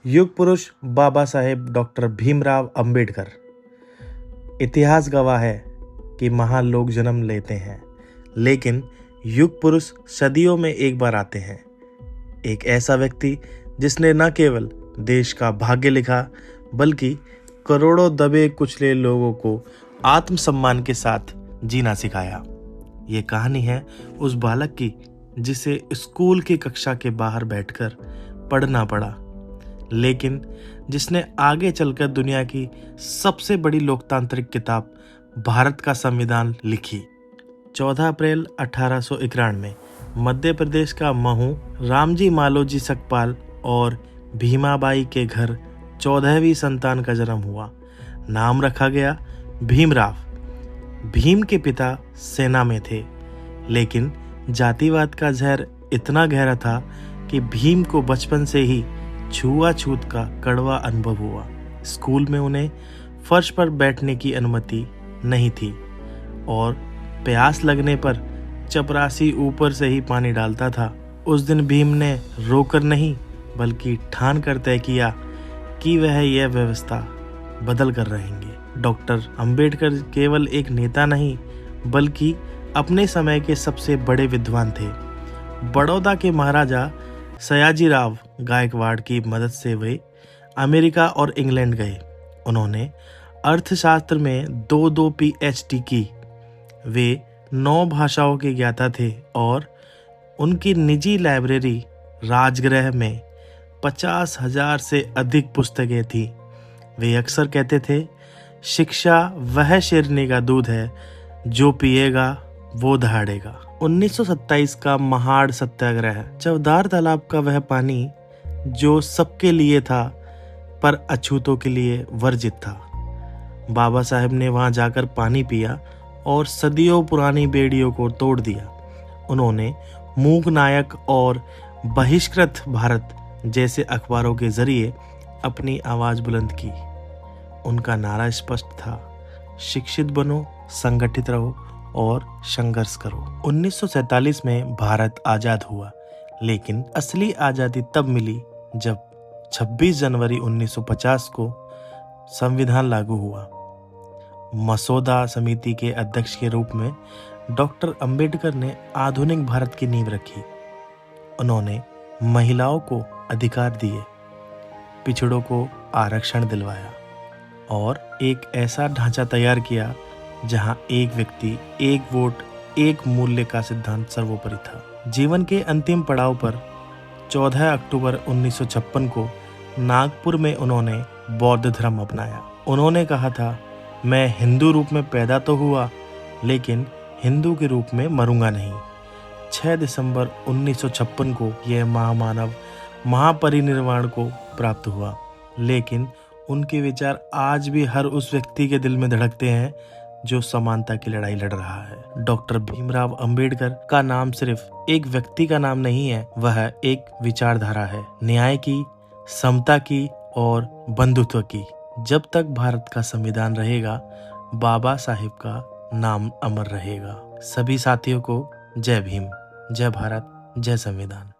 युग पुरुष बाबा साहेब डॉक्टर भीमराव अंबेडकर। इतिहास गवाह है कि महान लोग जन्म लेते हैं, लेकिन युग पुरुष सदियों में एक बार आते हैं। एक ऐसा व्यक्ति जिसने न केवल देश का भाग्य लिखा, बल्कि करोड़ों दबे कुचले लोगों को आत्मसम्मान के साथ जीना सिखाया। ये कहानी है उस बालक की जिसे स्कूल की कक्षा के बाहर बैठकर पढ़ना पड़ा, लेकिन जिसने आगे चलकर दुनिया की सबसे बड़ी लोकतांत्रिक किताब भारत का संविधान लिखी। 14 अप्रैल 1891 मध्य प्रदेश का महू रामजी मालोजी सकपाल और भीमाबाई के घर 14वीं संतान का जन्म हुआ। नाम रखा गया भीमराव। भीम के पिता सेना में थे, लेकिन जातिवाद का जहर इतना गहरा था कि भीम को बचपन से ही छुआछूत का कड़वा अनुभव हुआ। स्कूल में उन्हें फर्श पर बैठने की अनुमति नहीं थी और प्यास लगने पर चपरासी ऊपर से ही पानी डालता था। उस दिन भीम ने रोकर नहीं बल्कि ठान कर तय किया कि वह यह व्यवस्था बदल कर रहेंगे। डॉक्टर अंबेडकर केवल एक नेता नहीं, बल्कि अपने समय के सबसे बड़े विद्वान थे। बड़ौदा के महाराजा सयाजीराव गायकवाड़ की मदद से वे अमेरिका और इंग्लैंड गए। उन्होंने अर्थशास्त्र में 2 PhD की। वे 9 भाषाओं के ज्ञाता थे और उनकी निजी लाइब्रेरी राजगृह में 50,000 से अधिक पुस्तकें थी। वे अक्सर कहते थे, शिक्षा वह शेरनी का दूध है, जो पिएगा वो दहाड़ेगा। 1927 का महाड़ सत्याग्रह। चवदार तालाब का वह पानी जो सबके लिए था पर अछूतों के लिए वर्जित था। बाबा साहेब ने वहां जाकर पानी पिया और सदियों पुरानी बेड़ियों को तोड़ दिया। उन्होंने मूक नायक और बहिष्कृत भारत जैसे अखबारों के जरिए अपनी आवाज बुलंद की। उनका नारा स्पष्ट था, शिक्षित बनो, संगठित रहो और संघर्ष करो। 1947 में भारत आजाद हुआ, लेकिन असली आजादी तब मिली जब 26 जनवरी 1950 को संविधान लागू हुआ। मसौदा समिति के अध्यक्ष के रूप में डॉक्टर अंबेडकर ने आधुनिक भारत की नींव रखी। उन्होंने महिलाओं को अधिकार दिए, पिछड़ों को आरक्षण दिलवाया और एक ऐसा ढांचा तैयार किया जहां एक व्यक्ति, एक वोट, एक मूल्य का सिद्धांत सर्वोपरि था। जीवन के अंतिम पड़ाव पर 14 अक्टूबर 1956 को नागपुर में उन्होंने बौद्ध धर्म अपनाया। उन्होंने कहा था, मैं हिंदू रूप में पैदा तो हुआ, लेकिन हिंदू के रूप में मरूंगा नहीं। 6 दिसंबर 1956 को यह महामानव महापरिनिर्वाण को प्राप्त हुआ, लेकिन उनके विचार आज भी हर उस व्यक्ति के दिल में धड़कते हैं जो समानता की लड़ाई लड़ रहा है। डॉक्टर भीमराव अंबेडकर का नाम सिर्फ एक व्यक्ति का नाम नहीं है, वह एक विचारधारा है, न्याय की, समता की और बंधुत्व की। जब तक भारत का संविधान रहेगा, बाबा साहिब का नाम अमर रहेगा। सभी साथियों को जय भीम, जय भारत, जय संविधान।